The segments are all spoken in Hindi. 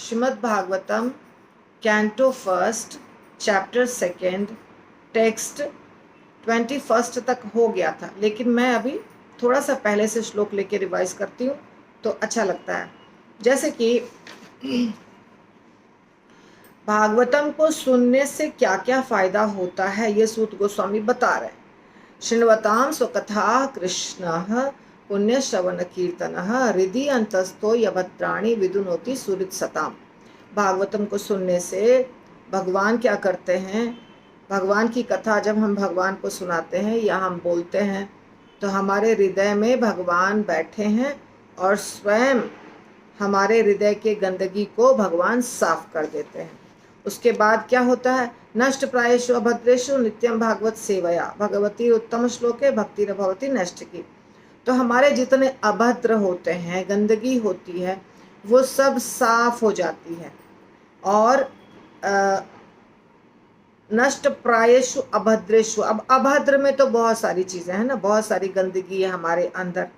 Shrimad Bhagavatam canto first chapter second text 21 तक हो गया था, लेकिन मैं अभी थोड़ा सा पहले से श्लोक लेके रिवाइज करती हूँ तो अच्छा लगता है। जैसे कि भागवतम को सुनने से क्या क्या फायदा होता है ये सूत गोस्वामी बता रहे हैं। शृण्वतां स्वकथा कृष्णः पुण्य श्रवण कीर्तनः हृदि अंतस्थो यभद्राणि विदुनोति सुहृद सताम। भागवतम को सुनने से भगवान क्या करते हैं, भगवान की कथा जब हम भगवान को सुनाते हैं या हम बोलते हैं तो हमारे हृदय में भगवान बैठे हैं और स्वयं हमारे हृदय के गंदगी को भगवान साफ कर देते हैं। उसके बाद क्या होता है, नष्ट प्रायेषु अभद्रेषु नित्यम भागवत सेवया भगवती उत्तम श्लोके भक्ति भवती नष्ट की। तो हमारे जितने अभद्र होते हैं, गंदगी होती है, वो सब साफ हो जाती है। और नष्ट प्रायेषु अभद्रेषु, अब अभद्र में तो बहुत सारी चीजें हैं ना, बहुत सारी गंदगी है हमारे अंदर।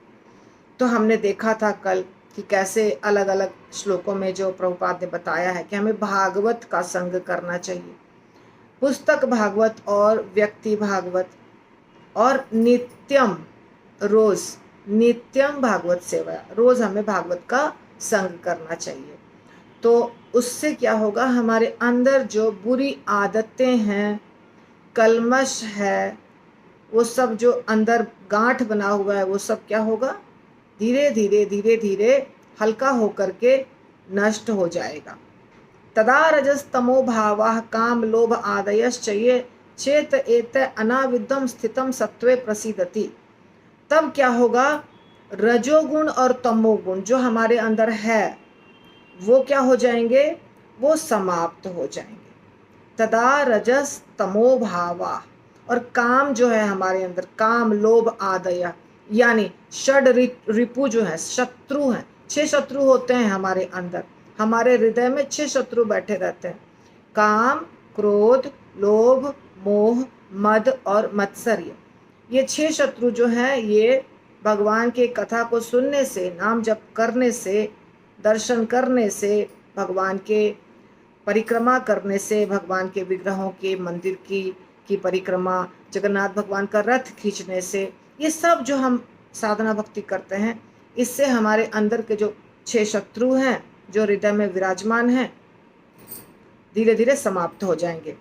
तो हमने देखा था कल कि कैसे अलग अलग श्लोकों में जो प्रभुपाद ने बताया है कि हमें भागवत का संग करना चाहिए। पुस्तक भागवत और व्यक्ति भागवत और नित्यम, रोज नित्यम भागवत सेवा, रोज हमें भागवत का संग करना चाहिए। तो उससे क्या होगा, हमारे अंदर जो बुरी आदतें हैं, कलमश है, वो सब जो अंदर गांठ बना हुआ है वो सब क्या होगा, धीरे धीरे धीरे धीरे हल्का होकर के नष्ट हो जाएगा। तदा रजस्तमो भावाः काम लोभ आदयश्चये चेत एत अनाविद्धम स्थितम सत्वे प्रसीदति। तब क्या होगा, रजोगुण और तमोगुण जो हमारे अंदर है वो क्या हो जाएंगे, वो समाप्त हो जाएंगे। तदा रजस तमो भावा, और काम जो है हमारे अंदर, काम लोभ आदय यानी षड रिपु जो है, शत्रु हैं, 6 शत्रु होते हैं हमारे अंदर। हमारे हृदय में 6 शत्रु बैठे रहते हैं, काम क्रोध लोभ मोह मद और मत्सर्य। ये 6 शत्रु जो हैं ये भगवान के कथा को सुनने से, नाम जप करने से, दर्शन करने से, भगवान के परिक्रमा करने से, भगवान के विग्रहों के मंदिर की परिक्रमा, जगन्नाथ भगवान का रथ खींचने से, ये सब जो हम साधना भक्ति करते हैं, इससे हमारे अंदर के जो 6 शत्रु हैं जो हृदय में विराजमान हैं धीरे धीरे समाप्त हो जाएंगे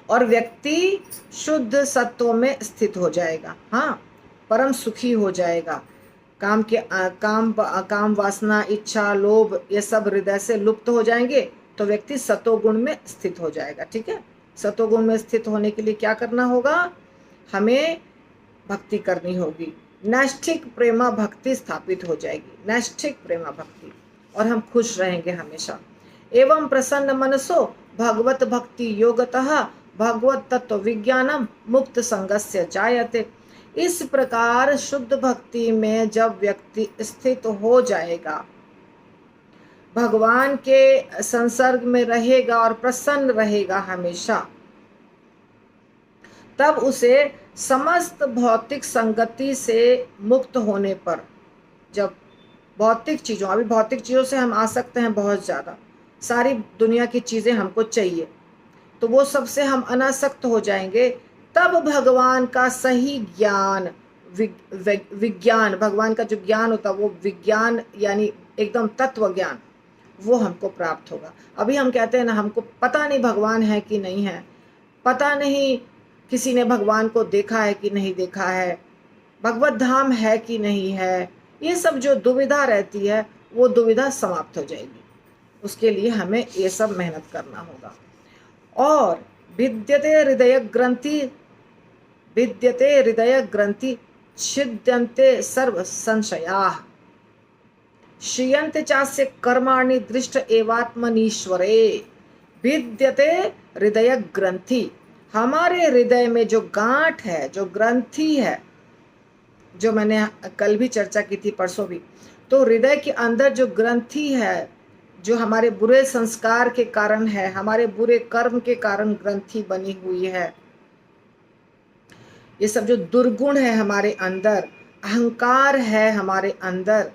और व्यक्ति शुद्ध सत्व में स्थित हो जाएगा। हाँ, परम सुखी हो जाएगा। काम वासना इच्छा लोभ ये सब हृदय से लुप्त हो जाएंगे तो व्यक्ति सतोगुण में स्थित हो जाएगा। ठीक है, सतोगुण में स्थित होने के लिए क्या करना होगा, हमें भक्ति करनी होगी। नैष्ठिक प्रेमा भक्ति स्थापित हो जाएगी, नैष्ठिक प्रेमा भक्ति, और हम खुश रहेंगे हमेशा। एवं प्रसन्न मनसो भगवत भक्ति योगतः भगवत तत्व विज्ञानम मुक्त संगस्य जायते। इस प्रकार शुद्ध भक्ति में जब व्यक्ति स्थित हो जाएगा, भगवान के संसर्ग में रहेगा और प्रसन्न रहेगा हमेशा, तब उसे समस्त भौतिक संगति से मुक्त होने पर, जब भौतिक चीज़ों, अभी भौतिक चीज़ों से हम आसक्त हैं बहुत ज़्यादा, सारी दुनिया की चीज़ें हमको चाहिए, तो वो सब से हम अनासक्त हो जाएंगे। तब भगवान का सही ज्ञान, विज्ञान, भगवान का जो ज्ञान होता है वो विज्ञान यानी एकदम तत्व ज्ञान, वो हमको प्राप्त होगा। अभी हम कहते हैं ना, हमको पता नहीं भगवान है कि नहीं है, पता नहीं किसी ने भगवान को देखा है कि नहीं देखा है, भगवत धाम है कि नहीं है, ये सब जो दुविधा रहती है वो दुविधा समाप्त हो जाएगी। उसके लिए हमें ये सब मेहनत करना होगा। और विद्यते हृदय ग्रंथि छिद्यन्ते सर्व संशयाः श्रियन्ते चास्य कर्माणि दृष्ट एवात्मनीश्वरे। विद्यते हृदय ग्रंथि, हमारे हृदय में जो गांठ है, जो ग्रंथि है, जो मैंने कल भी चर्चा की थी, परसों भी, तो हृदय के अंदर जो ग्रंथि है, जो हमारे बुरे संस्कार के कारण है, हमारे बुरे कर्म के कारण ग्रंथि बनी हुई है, ये सब जो दुर्गुण है हमारे अंदर, अहंकार है हमारे अंदर,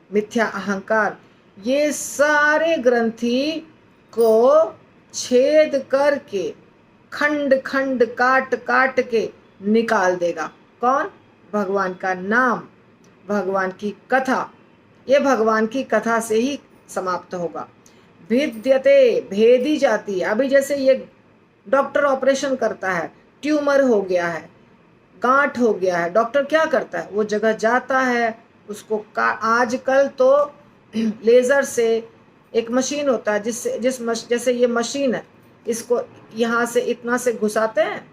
मिथ्या अहंकार, ये सारे ग्रंथि को छेद करके खंड खंड काट काट के निकाल देगा। कौन? भगवान का नाम, भगवान की कथा। ये भगवान की कथा से ही समाप्त होगा। भिद्यते, भेदी जाती है। अभी जैसे ये डॉक्टर ऑपरेशन करता है, ट्यूमर हो गया है, गांठ हो गया है, डॉक्टर क्या करता है? वो जगह जाता है, उसको आजकल तो लेज़र से एक मशीन होता है जिससे जैसे ये मशीन है, इसको यहाँ से इतना से घुसाते हैं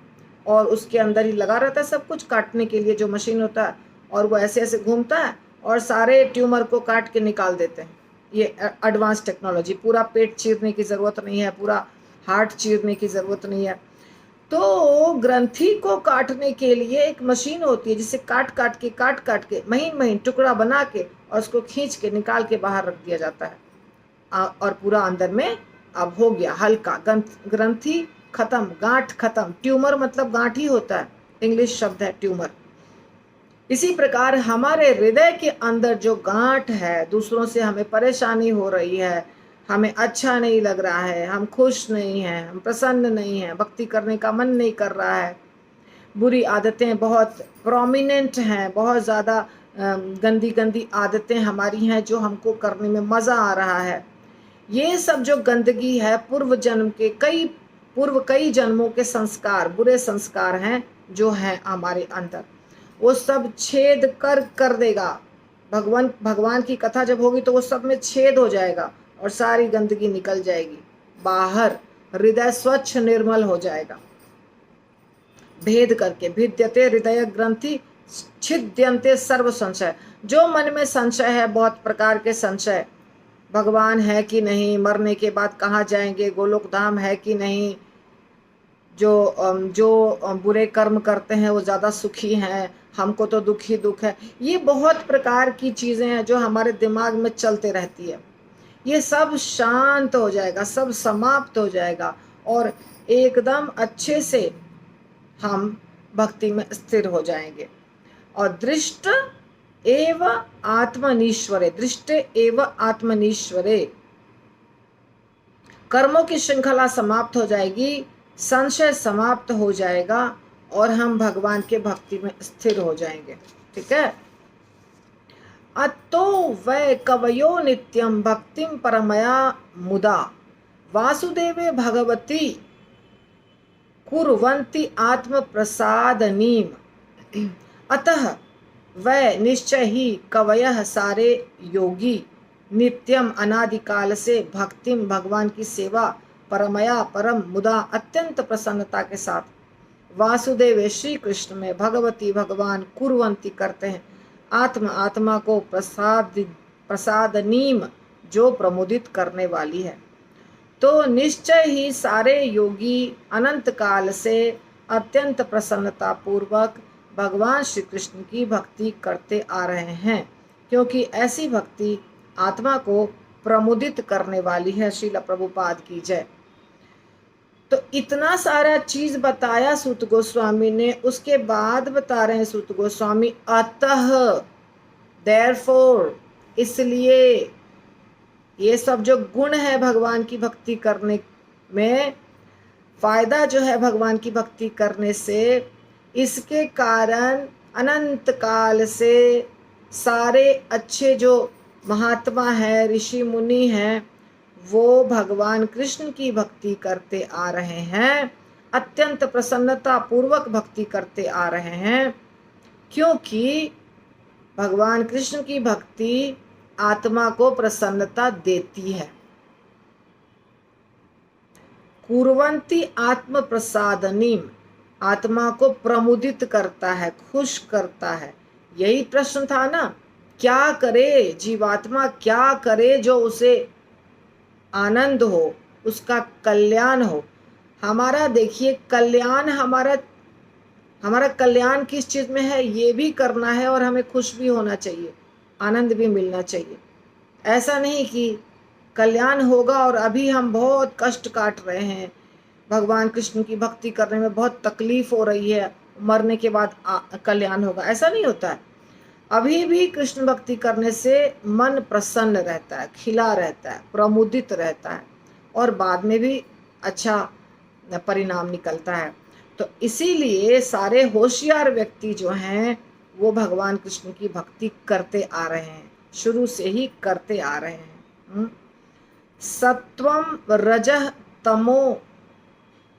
और उसके अंदर ही लगा रहता है सब कुछ काटने के लिए जो मशीन होता है, और वो ऐसे ऐसे घूमता है और सारे ट्यूमर को काट के निकाल देते हैं। ये एडवांस टेक्नोलॉजी। पूरा पेट चीरने की ज़रूरत नहीं है, पूरा हार्ट चीरने की ज़रूरत नहीं है। तो ग्रंथि को काटने के लिए एक मशीन होती है जिसे काट काट के महीन महीन टुकड़ा बना के और उसको खींच के निकाल के बाहर रख दिया जाता है। और पूरा अंदर में अब हो गया हल्का, ग्रंथि खत्म, गांठ खत्म। ट्यूमर मतलब गांठ ही होता है, इंग्लिश शब्द है ट्यूमर। इसी प्रकार हमारे हृदय के अंदर जो गांठ है, दूसरों से हमें परेशानी हो रही है, हमें अच्छा नहीं लग रहा है, हम खुश नहीं हैं, हम प्रसन्न नहीं हैं, भक्ति करने का मन नहीं कर रहा है, बुरी आदतें बहुत प्रोमिनेंट हैं, बहुत ज़्यादा गंदी गंदी आदतें हमारी हैं जो हमको करने में मज़ा आ रहा है। ये सब जो गंदगी है पूर्व कई जन्मों के संस्कार, बुरे संस्कार हैं जो हैं हमारे अंदर, वो सब छेद कर देगा। भगवान की कथा जब होगी तो वो सब में छेद हो जाएगा और सारी गंदगी निकल जाएगी बाहर, हृदय स्वच्छ निर्मल हो जाएगा। भेद करके, भिद्यते हृदय ग्रंथि छिद्यन्ते सर्व संशय। जो मन में संशय है, बहुत प्रकार के संशय, भगवान है कि नहीं, मरने के बाद कहाँ जाएंगे, गोलोक धाम है कि नहीं, जो बुरे कर्म करते हैं वो ज़्यादा सुखी हैं, हमको तो दुख ही दुख है, ये बहुत प्रकार की चीज़ें हैं जो हमारे दिमाग में चलते रहती है। ये सब शांत हो जाएगा, सब समाप्त हो जाएगा और एकदम अच्छे से हम भक्ति में स्थिर हो जाएंगे। और दृष्ट एव आत्मनीश्वरे, दृष्ट एव आत्मनीश्वरे, कर्मों की श्रृंखला समाप्त हो जाएगी, संशय समाप्त हो जाएगा और हम भगवान के भक्ति में स्थिर हो जाएंगे। ठीक है। अतो वै कवयो नित्यं भक्तिं परमया मुदा वासुदेवे भगवती कुर्वन्ति आत्म प्रसादनीम। अतः वै निश्चय ही कवयः सारे योगी नित्यम अनादिकाल से भक्तिम, भगवान की सेवा, परमया परम मुदा अत्यंत प्रसन्नता के साथ वासुदेव श्री कृष्ण में भगवती भगवान कुर्वन्ति करते हैं, आत्मा को प्रसादनीम जो प्रमोदित करने वाली है। तो निश्चय ही सारे योगी अनंत काल से अत्यंत प्रसन्नता पूर्वक भगवान श्री कृष्ण की भक्ति करते आ रहे हैं, क्योंकि ऐसी भक्ति आत्मा को प्रमुदित करने वाली है। श्रील प्रभुपाद की जय। तो इतना सारा चीज बताया सूत गोस्वामी ने, उसके बाद बता रहे हैं सूत गोस्वामी अतः, देयरफॉर, इसलिए ये सब जो गुण है भगवान की भक्ति करने में, फायदा जो है भगवान की भक्ति करने से, इसके कारण अनंत काल से सारे अच्छे जो महात्मा है, ऋषि मुनि हैं, वो भगवान कृष्ण की भक्ति करते आ रहे हैं, अत्यंत प्रसन्नता पूर्वक भक्ति करते आ रहे हैं, क्योंकि भगवान कृष्ण की भक्ति आत्मा को प्रसन्नता देती है। कुर्वन्ति आत्म प्रसादनीम, आत्मा को प्रमुदित करता है, खुश करता है। यही प्रश्न था ना, क्या करे जीवात्मा, क्या करे जो उसे आनंद हो, उसका कल्याण हो। हमारा देखिए कल्याण, हमारा कल्याण किस चीज़ में है, ये भी करना है और हमें खुश भी होना चाहिए, आनंद भी मिलना चाहिए। ऐसा नहीं कि कल्याण होगा और अभी हम बहुत कष्ट काट रहे हैं, भगवान कृष्ण की भक्ति करने में बहुत तकलीफ हो रही है, मरने के बाद कल्याण होगा, ऐसा नहीं होता है। अभी भी कृष्ण भक्ति करने से मन प्रसन्न रहता है, खिला रहता है, प्रमुदित रहता है और बाद में भी अच्छा परिणाम निकलता है। तो इसीलिए सारे होशियार व्यक्ति जो हैं वो भगवान कृष्ण की भक्ति करते आ रहे हैं, शुरू से ही करते आ रहे हैं। सत्वं रजः तमो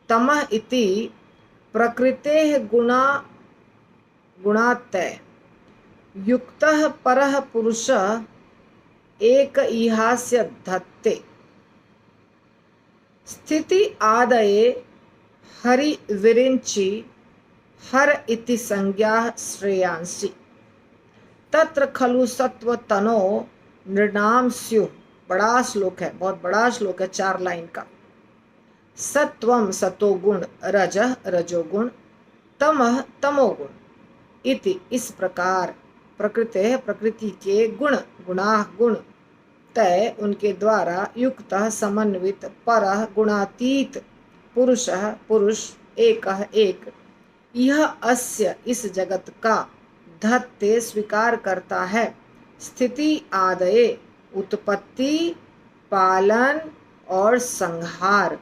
तमः इति प्रकृतेः गुणातय युक्तः परः पुरुषः एक इहास्य धत्ते स्थिति आदये हरि विरिंचि हर इति संज्ञा श्रेयांसि तत्र खलु सत्व तनो नृणाम स्युः। बड़ा श्लोक है, बहुत बड़ा श्लोक है, 4 लाइन का। सत्वम सतोगुण, रजः रजोगुण, तमः तमोगुण, इति इस प्रकार प्रकृते प्रकृति के गुण गुणाः गुण तय उनके द्वारा युक्तः समन्वित परः गुणातीत पुरुषः पुरुष एकः एक यह अस्य इस जगत का धत्ते स्वीकार करता है स्थिति आदये उत्पत्ति पालन और संहार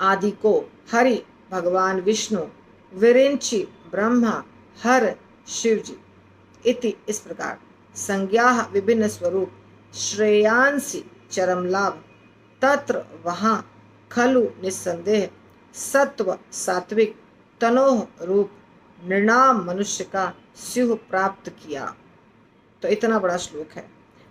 आदि को हरि भगवान विष्णु विरिंचि ब्रह्मा हर शिव जी इति इस प्रकार संज्ञा विभिन्न स्वरूप श्रेयांसी चरम लाभ तत्र वहाँ खलु निस्संदेह सत्व सात्विक तनोह रूप नृणाम मनुष्य का स्युः प्राप्त किया। तो इतना बड़ा श्लोक है।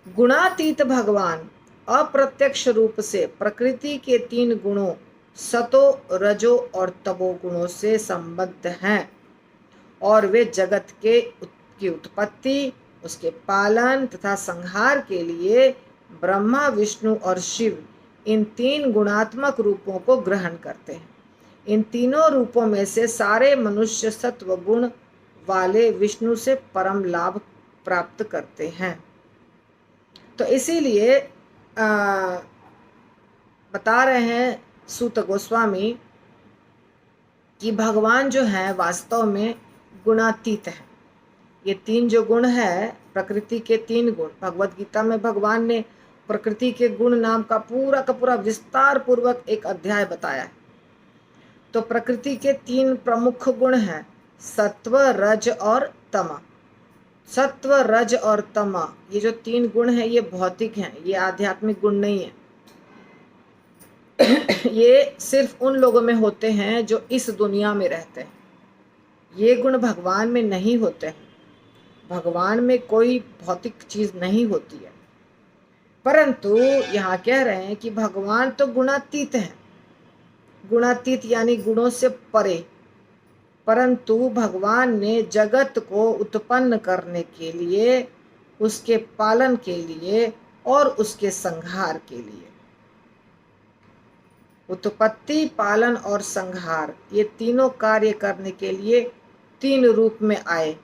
गुणातीत भगवान अप्रत्यक्ष रूप से प्रकृति के 3 गुणों सतो रजो और तमो गुणों से संबद्ध हैं और वे जगत की उत्पत्ति, उसके पालन तथा संहार के लिए ब्रह्मा विष्णु और शिव इन 3 गुणात्मक रूपों को ग्रहण करते हैं। इन तीनों रूपों में से सारे मनुष्य सत्व गुण वाले विष्णु से परम लाभ प्राप्त करते हैं। तो इसीलिए बता रहे हैं सूत गोस्वामी कि भगवान जो है वास्तव में गुणातीत है। ये 3 जो गुण है, प्रकृति के 3 गुण, भगवत गीता में भगवान ने प्रकृति के गुण नाम का पूरा विस्तार पूर्वक एक अध्याय बताया है। तो प्रकृति के 3 प्रमुख गुण हैं सत्व रज और तम। सत्व रज और तम ये जो 3 गुण हैं ये भौतिक हैं, ये आध्यात्मिक गुण नहीं है। ये सिर्फ उन लोगों में होते हैं जो इस दुनिया में रहते हैं। ये गुण भगवान में नहीं होते हैं। भगवान में कोई भौतिक चीज नहीं होती है। परंतु यहाँ कह रहे हैं कि भगवान तो गुणातीत हैं। गुणातीत यानी गुणों से परे। परंतु भगवान ने जगत को उत्पन्न करने के लिए, उसके पालन के लिए और उसके संहार के लिए, उत्पत्ति पालन और संहार, ये तीनों कार्य करने के लिए 3 रूप में आए।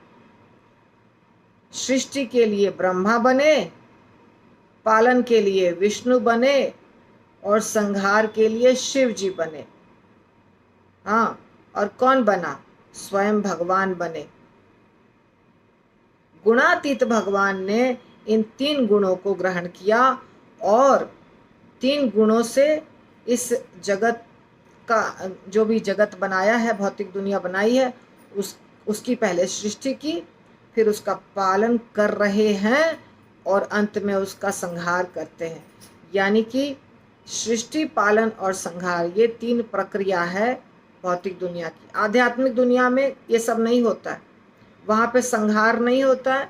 सृष्टि के लिए ब्रह्मा बने, पालन के लिए विष्णु बने और संहार के लिए शिव जी बने। हाँ, और कौन बना? स्वयं भगवान बने। गुणातीत भगवान ने इन 3 गुणों को ग्रहण किया और 3 गुणों से इस जगत का, जो भी जगत बनाया है, भौतिक दुनिया बनाई है, उसकी पहले सृष्टि की, फिर उसका पालन कर रहे हैं और अंत में उसका संहार करते हैं। यानी कि सृष्टि पालन और संहार ये 3 प्रक्रिया है भौतिक दुनिया की। आध्यात्मिक दुनिया में ये सब नहीं होता है, वहाँ पे संहार नहीं होता है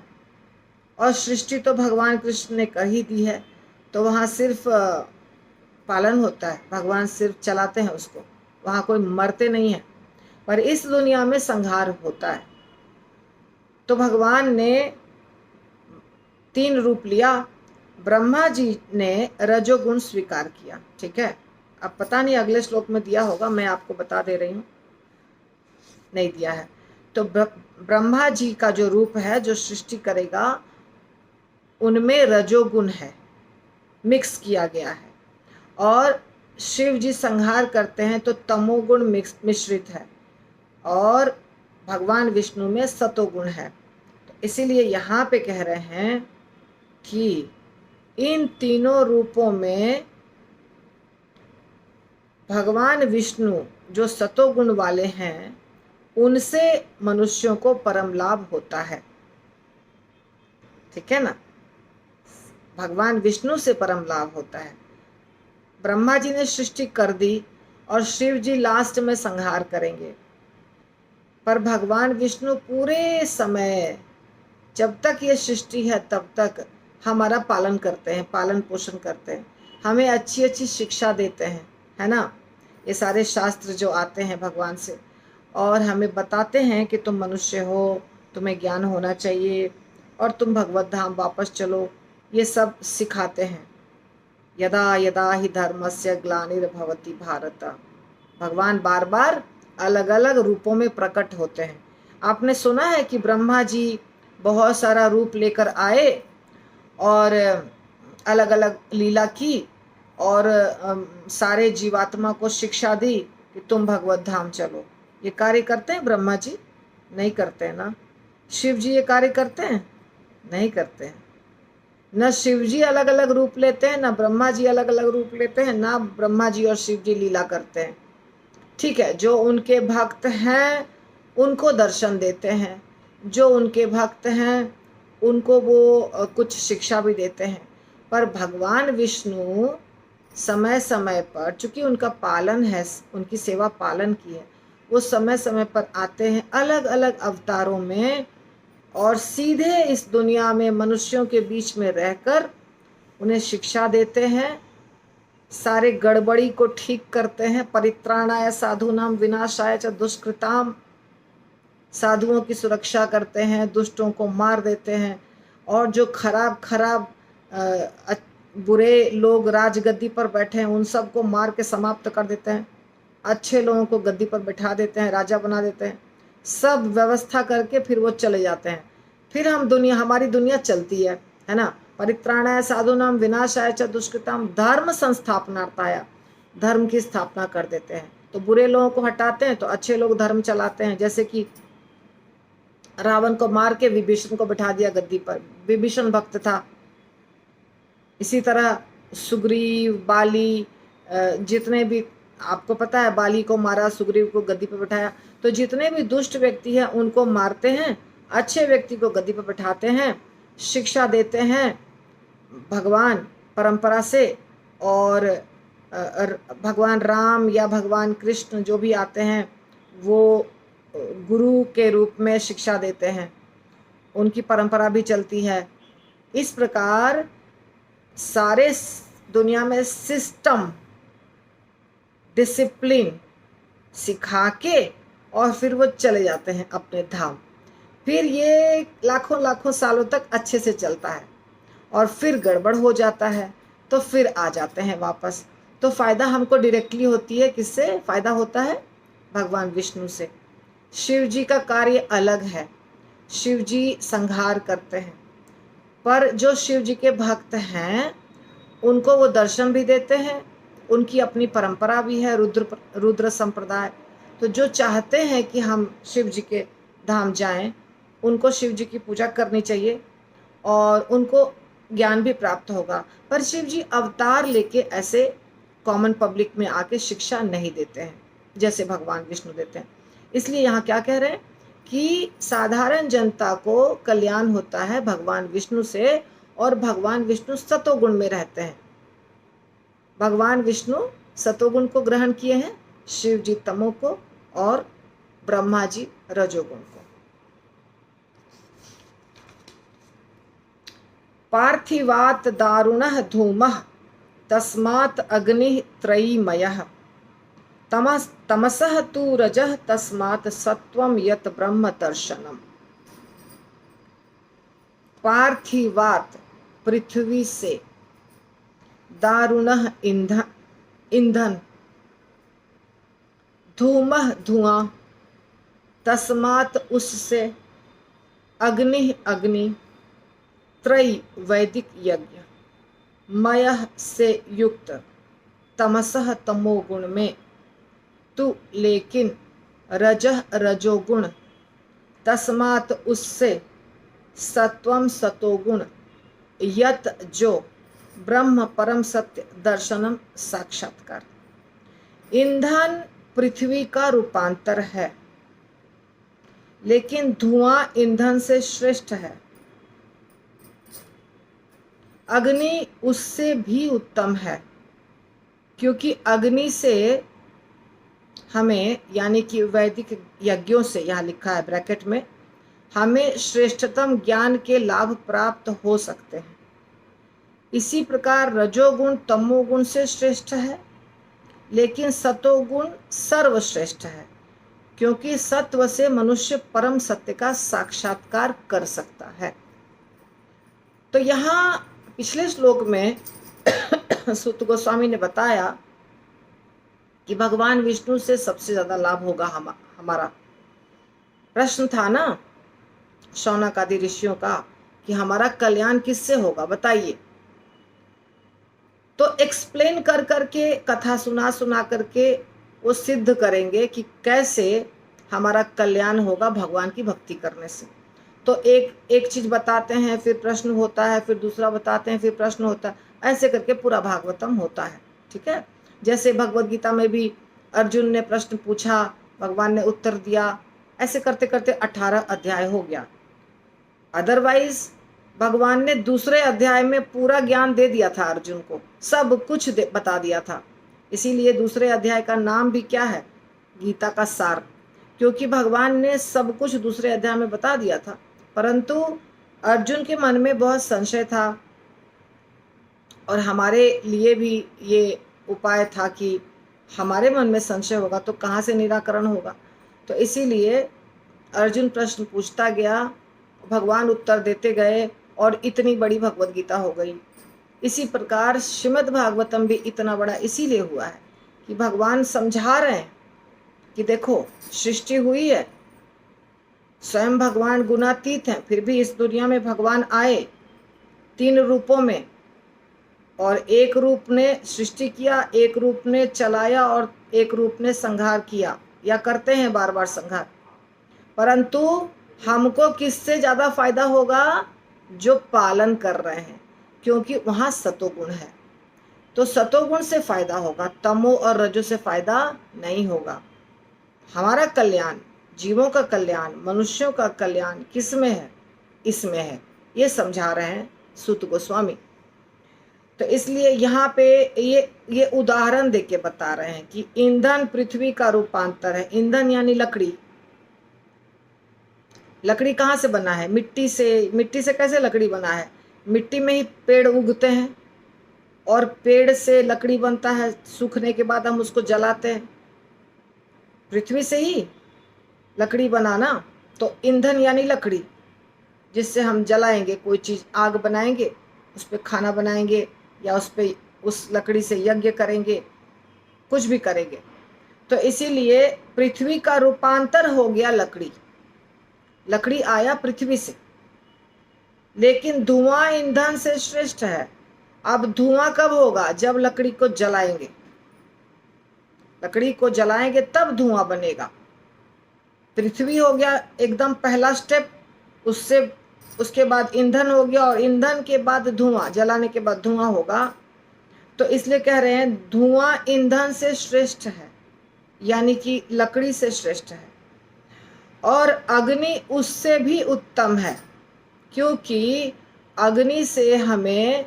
और सृष्टि तो भगवान कृष्ण ने कर ही दी है, तो वहाँ सिर्फ पालन होता है, भगवान सिर्फ चलाते हैं उसको, वहाँ कोई मरते नहीं है। पर इस दुनिया में संहार होता है। तो भगवान ने 3 रूप लिया। ब्रह्मा जी ने रजोगुण स्वीकार किया, ठीक है। अब पता नहीं अगले श्लोक में दिया होगा, मैं आपको बता दे रही हूँ, नहीं दिया है। तो ब्रह्मा जी का जो रूप है, जो सृष्टि करेगा, उनमें रजोगुण है, मिक्स किया गया है। और शिव जी संहार करते हैं तो तमोगुण मिश्रित है और भगवान विष्णु में सतोगुण है। तो इसीलिए यहाँ पे कह रहे हैं कि इन तीनों रूपों में भगवान विष्णु जो सतोगुण वाले हैं उनसे मनुष्यों को परम लाभ होता है। ठीक है ना, भगवान विष्णु से परम लाभ होता है। ब्रह्मा जी ने सृष्टि कर दी और शिव जी लास्ट में संहार करेंगे, पर भगवान विष्णु पूरे समय जब तक ये सृष्टि है तब तक हमारा पालन करते हैं, पालन पोषण करते हैं, हमें अच्छी अच्छी शिक्षा देते हैं, है ना। ये सारे शास्त्र जो आते हैं भगवान से और हमें बताते हैं कि तुम मनुष्य हो, तुम्हें ज्ञान होना चाहिए और तुम भगवत धाम वापस चलो, ये सब सिखाते हैं। यदा यदा ही धर्मस्य ग्लानिर्भवति भारत, भगवान बार बार अलग अलग रूपों में प्रकट होते हैं। आपने सुना है कि ब्रह्मा जी बहुत सारा रूप लेकर आए और अलग अलग लीला की और सारे जीवात्मा को शिक्षा दी कि तुम भगवत धाम चलो। ये कार्य करते हैं ब्रह्मा जी? नहीं करते हैं ना। शिव जी ये कार्य करते हैं? नहीं करते हैं। न शिव जी अलग अलग रूप लेते हैं, न ब्रह्मा जी अलग अलग रूप लेते हैं, ना ब्रह्मा जी और शिव जी लीला करते हैं। ठीक है, जो उनके भक्त हैं उनको दर्शन देते हैं, जो उनके भक्त हैं उनको वो कुछ शिक्षा भी देते हैं। पर भगवान विष्णु समय समय पर, चूंकि उनका पालन है, उनकी सेवा पालन की है, वो समय समय पर आते हैं अलग अलग अवतारों में और सीधे इस दुनिया में मनुष्यों के बीच में रहकर उन्हें शिक्षा देते हैं, सारे गड़बड़ी को ठीक करते हैं। परित्राणाय साधूनाम विनाशाय च दुष्कृताम, साधुओं की सुरक्षा करते हैं, दुष्टों को मार देते हैं और जो खराब खराब बुरे लोग राजगद्दी पर बैठे हैं उन सबको मार के समाप्त कर देते हैं, अच्छे लोगों को गद्दी पर बैठा देते हैं, राजा बना देते हैं, सब व्यवस्था करके फिर वो चले जाते हैं। फिर हमारी दुनिया चलती है ना। परित्राणाय साधूनाम विनाशाय च दुष्कृताम धर्म संस्थापनार्थाय, धर्म की स्थापना कर देते हैं। तो बुरे लोगों को हटाते हैं तो अच्छे लोग धर्म चलाते हैं। जैसे कि रावण को मार के विभीषण को बिठा दिया गद्दी पर, विभीषण भक्त था। इसी तरह सुग्रीव, बाली, जितने भी, आपको पता है बाली को मारा, सुग्रीव को गद्दी पर बिठाया। तो जितने भी दुष्ट व्यक्ति हैं उनको मारते हैं, अच्छे व्यक्ति को गद्दी पर बिठाते हैं, शिक्षा देते हैं भगवान परंपरा से। और भगवान राम या भगवान कृष्ण जो भी आते हैं वो गुरु के रूप में शिक्षा देते हैं, उनकी परंपरा भी चलती है। इस प्रकार सारे दुनिया में सिस्टम, डिसिप्लिन सिखा के और फिर वो चले जाते हैं अपने धाम। फिर ये लाखों लाखों सालों तक अच्छे से चलता है और फिर गड़बड़ हो जाता है तो फिर आ जाते हैं वापस। तो फायदा हमको डायरेक्टली होती है, किससे फायदा होता है? भगवान विष्णु से। शिव जी का कार्य अलग है, शिव जी संहार करते हैं, पर जो शिव जी के भक्त हैं उनको वो दर्शन भी देते हैं, उनकी अपनी परंपरा भी है, रुद्र संप्रदाय। तो जो चाहते हैं कि हम शिव जी के धाम जाएं, उनको शिव जी की पूजा करनी चाहिए और उनको ज्ञान भी प्राप्त होगा। पर शिव जी अवतार लेके ऐसे कॉमन पब्लिक में आके शिक्षा नहीं देते हैं जैसे भगवान विष्णु देते हैं। इसलिए यहाँ क्या कह रहे हैं कि साधारण जनता को कल्याण होता है भगवान विष्णु से, और भगवान विष्णु सतोगुण में रहते हैं। भगवान विष्णु सतोगुण को ग्रहण किए हैं, शिव जी तमो को और ब्रह्मा जी रजोगुण को। पार्थिवात दारुणः धूमः तस्मात् अग्निः त्रयीमयः तमसः तु रजः तस्मात् सत्वं यत् ब्रह्म दर्शनम्। पार्थिवात पृथ्वी से, दारुणः ईंधन, धूमः धुआं, तस्मात् उससे, अग्नि अग्नि, त्रयी वैदिक यज्ञ, मयः से युक्त, तमसः तमोगुण में, तु लेकिन, रजः रजोगुण, तस्मात् उससे, सत्वम सतोगुण यत जो ब्रह्म परम सत्य दर्शनम साक्षात्कार। ईंधन पृथ्वी का रूपांतर है, लेकिन धुआं ईंधन से श्रेष्ठ है। अग्नि उससे भी उत्तम है, क्योंकि अग्नि से हमें, यानी कि वैदिक यज्ञों से, यहाँ लिखा है ब्रैकेट में, हमें श्रेष्ठतम ज्ञान के लाभ प्राप्त हो सकते हैं। इसी प्रकार रजोगुण तमोगुण से श्रेष्ठ है, लेकिन सतोगुण सर्वश्रेष्ठ है, क्योंकि सत्व से मनुष्य परम सत्य का साक्षात्कार कर सकता है। तो यहाँ पिछले श्लोक में सूत गोस्वामी ने बताया कि भगवान विष्णु से सबसे ज्यादा लाभ होगा हमारा। प्रश्न था ना शौनक आदि ऋषियों का कि हमारा कल्याण किससे होगा, बताइए। तो एक्सप्लेन कर करके, कथा सुना सुना करके वो सिद्ध करेंगे कि कैसे हमारा कल्याण होगा भगवान की भक्ति करने से। तो एक चीज बताते हैं, फिर प्रश्न होता है, फिर दूसरा बताते हैं, फिर प्रश्न होता है, ऐसे करके पूरा भागवतम होता है। ठीक है, जैसे भगवत गीता में भी अर्जुन ने प्रश्न पूछा, भगवान ने उत्तर दिया, ऐसे करते करते 18 अध्याय हो गया। अदरवाइज भगवान ने दूसरे अध्याय में पूरा ज्ञान दे दिया था अर्जुन को, सब कुछ बता दिया था। इसीलिए दूसरे अध्याय का नाम भी क्या है, गीता का सार, क्योंकि भगवान ने सब कुछ दूसरे अध्याय में बता दिया था। परंतु अर्जुन के मन में बहुत संशय था, और हमारे लिए भी ये उपाय था कि हमारे मन में संशय होगा तो कहाँ से निराकरण होगा। तो इसीलिए अर्जुन प्रश्न पूछता गया, भगवान उत्तर देते गए, और इतनी बड़ी भगवत गीता हो गई। इसी प्रकार श्रीमद् भागवतम भी इतना बड़ा इसीलिए हुआ है कि भगवान समझा रहे हैं कि देखो सृष्टि हुई है, स्वयं भगवान गुणातीत हैं, फिर भी इस दुनिया में भगवान आए 3 रूपों में, और एक रूप ने सृष्टि किया, एक रूप ने चलाया, और एक रूप ने संहार किया, या करते हैं बार बार संहार। परंतु हमको किससे ज्यादा फायदा होगा, जो पालन कर रहे हैं, क्योंकि वहां सतोगुण है, तो सतोगुण से फायदा होगा, तमो और रजो से फायदा नहीं होगा। हमारा कल्याण, जीवों का कल्याण, मनुष्यों का कल्याण किस में है, इसमें है, ये समझा रहे हैं सूत गोस्वामी। तो इसलिए यहाँ पे ये उदाहरण देके बता रहे हैं कि ईंधन पृथ्वी का रूपांतर है। ईंधन यानी लकड़ी। लकड़ी कहाँ से बना है, मिट्टी से। मिट्टी से कैसे लकड़ी बना है, मिट्टी में ही पेड़ उगते हैं, और पेड़ से लकड़ी बनता है, सूखने के बाद हम उसको जलाते हैं, पृथ्वी से ही लकड़ी बनाना। तो ईंधन यानी लकड़ी, जिससे हम जलाएंगे कोई चीज, आग बनाएंगे, उस पर खाना बनाएंगे, या उस लकड़ी से यज्ञ करेंगे, कुछ भी करेंगे। तो इसीलिए पृथ्वी का रूपांतर हो गया लकड़ी। लकड़ी आया पृथ्वी से, लेकिन धुआं ईंधन से श्रेष्ठ है। अब धुआं कब होगा, जब लकड़ी को जलाएंगे। लकड़ी को जलाएंगे तब धुआं बनेगा। पृथ्वी हो गया एकदम पहला स्टेप, उसके बाद ईंधन हो गया, और ईंधन के बाद धुआं, जलाने के बाद धुआं होगा। तो इसलिए कह रहे हैं धुआं ईंधन से श्रेष्ठ है, यानी कि लकड़ी से श्रेष्ठ है। और अग्नि उससे भी उत्तम है, क्योंकि अग्नि से हमें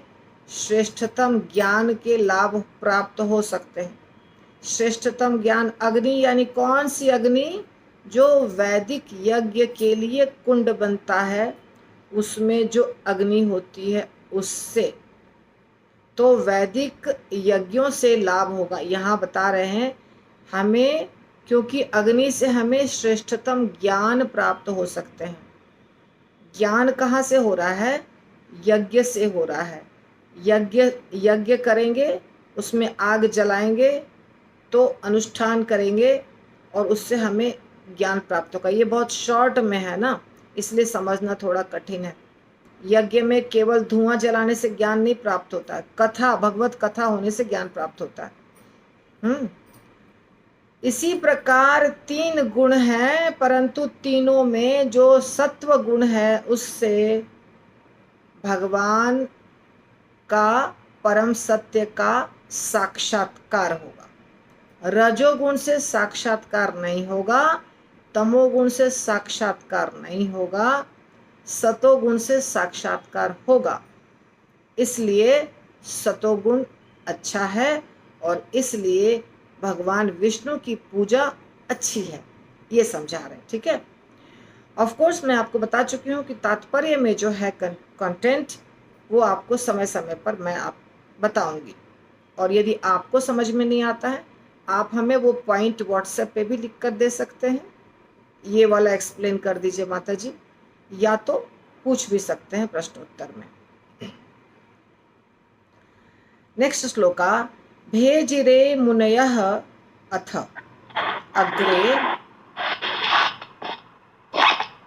श्रेष्ठतम ज्ञान के लाभ प्राप्त हो सकते हैं। श्रेष्ठतम ज्ञान अग्नि यानी कौन सी अग्नि, जो वैदिक यज्ञ के लिए कुंड बनता है, उसमें जो अग्नि होती है उससे। तो वैदिक यज्ञों से लाभ होगा, यहाँ बता रहे हैं हमें, क्योंकि अग्नि से हमें श्रेष्ठतम ज्ञान प्राप्त हो सकते हैं। ज्ञान कहाँ से हो रहा है, यज्ञ से हो रहा है। यज्ञ करेंगे, उसमें आग जलाएंगे, तो अनुष्ठान करेंगे, और उससे हमें ज्ञान प्राप्त होगा। ये बहुत शॉर्ट में है ना, इसलिए समझना थोड़ा कठिन है। यज्ञ में केवल धुआं जलाने से ज्ञान नहीं प्राप्त होता है, कथा, भगवत कथा होने से ज्ञान प्राप्त होता है। इसी प्रकार तीन गुण हैं, परंतु तीनों में जो सत्व गुण है उससे भगवान का परम सत्य का साक्षात्कार होगा। रजोगुण से साक्षात्कार नहीं होगा, तमोगुण से साक्षात्कार नहीं होगा, सतोगुण से साक्षात्कार होगा। इसलिए सतोगुण अच्छा है और इसलिए भगवान विष्णु की पूजा अच्छी है, ये समझा रहे हैं। ठीक है, ऑफ कोर्स मैं आपको बता चुकी हूँ कि तात्पर्य में जो है कंटेंट वो आपको समय समय पर मैं आप बताऊंगी। और यदि आपको समझ में नहीं आता है, आप हमें वो पॉइंट व्हाट्सएप पे भी लिख कर दे सकते हैं, ये वाला एक्सप्लेन कर दीजिए माता जी, या तो पूछ भी सकते हैं प्रश्नोत्तर में। नेक्स्ट श्लोका, भेजिरे मुनयः अथ अग्रे।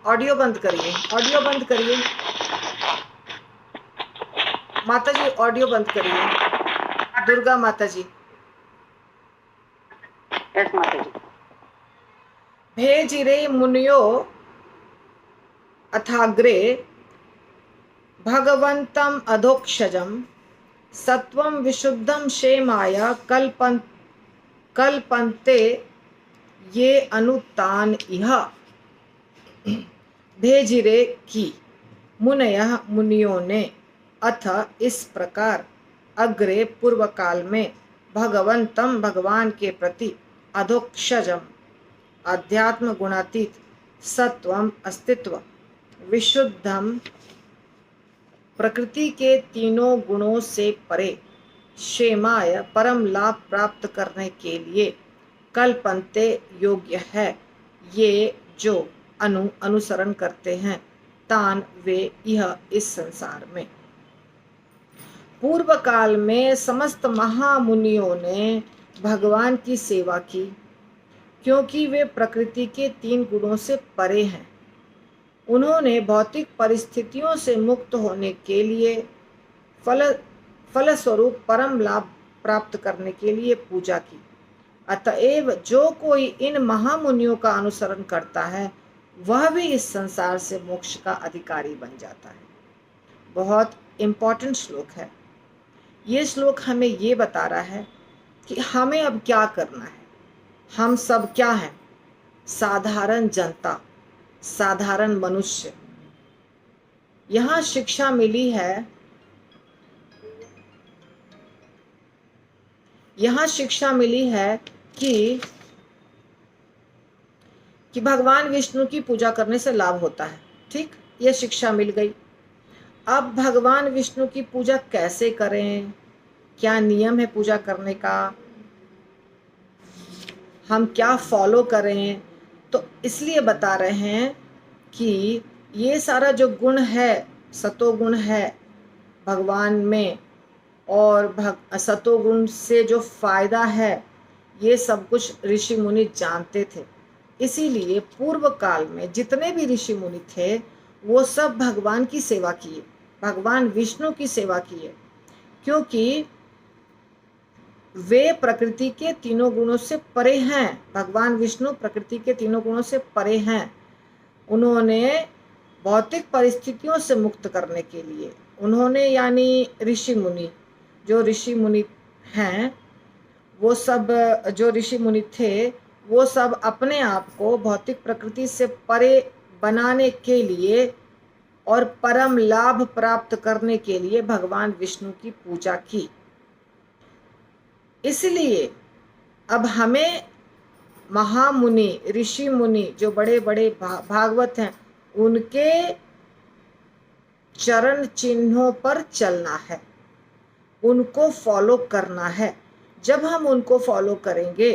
ऑडियो बंद करिए, ऑडियो बंद करिए माता जी, ऑडियो बंद करिए। दुर्गा माता जी। यस माता जी। भेजिरे मुनयो अथाग्रे भगवन्तम अधोक्षजम सत्वं विशुद्धं क्षेमाय कल्पन्ते ये अनुत्तान इह। भेजिरे की मुनयः मुनियों ने, अथ इस प्रकार, अग्रे पूर्व काल में, भगवंतम भगवान के प्रति, अधोक्षजम अध्यात्म गुणातीत, सत्वम अस्तित्व, विशुद्धम प्रकृति के तीनों गुणों से परे, क्षेमाय परम लाभ प्राप्त करने के लिए, कल्पन्ते योग्य है, ये जो अनुसरण करते हैं, तान वे यह इस संसार में। पूर्व काल में समस्त महामुनियों ने भगवान की सेवा की, क्योंकि वे प्रकृति के तीन गुणों से परे हैं। उन्होंने भौतिक परिस्थितियों से मुक्त होने के लिए, फलस्वरूप परम लाभ प्राप्त करने के लिए पूजा की। अतएव जो कोई इन महामुनियों का अनुसरण करता है, वह भी इस संसार से मोक्ष का अधिकारी बन जाता है। बहुत इम्पोर्टेंट श्लोक है ये। श्लोक हमें ये बता रहा है कि हमें अब क्या करना है। हम सब क्या हैं? साधारण जनता, साधारण मनुष्य। यहाँ शिक्षा मिली है, यहाँ शिक्षा मिली है कि भगवान विष्णु की पूजा करने से लाभ होता है। ठीक, ये शिक्षा मिल गई। अब भगवान विष्णु की पूजा कैसे करें, क्या नियम है पूजा करने का, हम क्या फॉलो करें, तो इसलिए बता रहे हैं कि ये सारा जो गुण है, सतोगुण है भगवान में, और सतोगुण से जो फायदा है, ये सब कुछ ऋषि मुनि जानते थे। इसीलिए पूर्व काल में जितने भी ऋषि मुनि थे, वो सब भगवान की सेवा किए, भगवान विष्णु की सेवा किए, क्योंकि वे प्रकृति के तीनों गुणों से परे हैं। भगवान विष्णु प्रकृति के तीनों गुणों से परे हैं। उन्होंने भौतिक परिस्थितियों से मुक्त करने के लिए, उन्होंने यानी ऋषि मुनि, जो ऋषि मुनि हैं, वो सब जो ऋषि मुनि थे, वो सब अपने आप को भौतिक प्रकृति से परे बनाने के लिए और परम लाभ प्राप्त करने के लिए भगवान विष्णु की पूजा की। इसलिए अब हमें महामुनि, ऋषि मुनि, जो बड़े बड़े भागवत हैं, उनके चरण चिन्हों पर चलना है, उनको फॉलो करना है। जब हम उनको फॉलो करेंगे,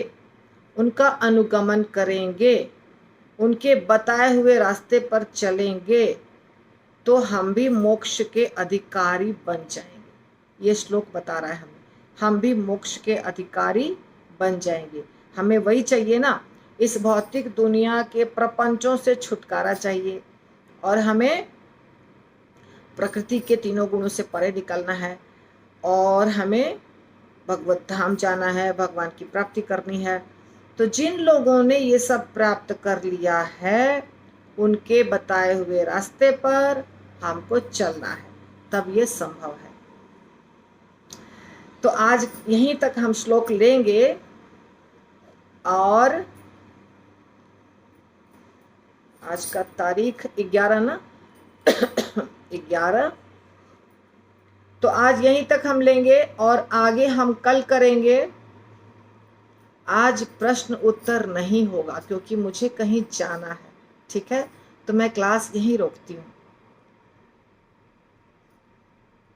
उनका अनुगमन करेंगे, उनके बताए हुए रास्ते पर चलेंगे, तो हम भी मोक्ष के अधिकारी बन जाएंगे। ये श्लोक बता रहा है हमें, हम भी मोक्ष के अधिकारी बन जाएंगे। हमें वही चाहिए ना, इस भौतिक दुनिया के प्रपंचों से छुटकारा चाहिए, और हमें प्रकृति के तीनों गुणों से परे निकलना है, और हमें भगवत धाम जाना है, भगवान की प्राप्ति करनी है। तो जिन लोगों ने ये सब प्राप्त कर लिया है उनके बताए हुए रास्ते पर हमको चलना है, तब ये संभव है। तो आज यहीं तक हम श्लोक लेंगे और आज का तारीख 11 ना 11, तो आज यहीं तक हम लेंगे और आगे हम कल करेंगे। आज प्रश्न उत्तर नहीं होगा क्योंकि मुझे कहीं जाना है, ठीक है? तो मैं क्लास यहीं रोकती हूँ।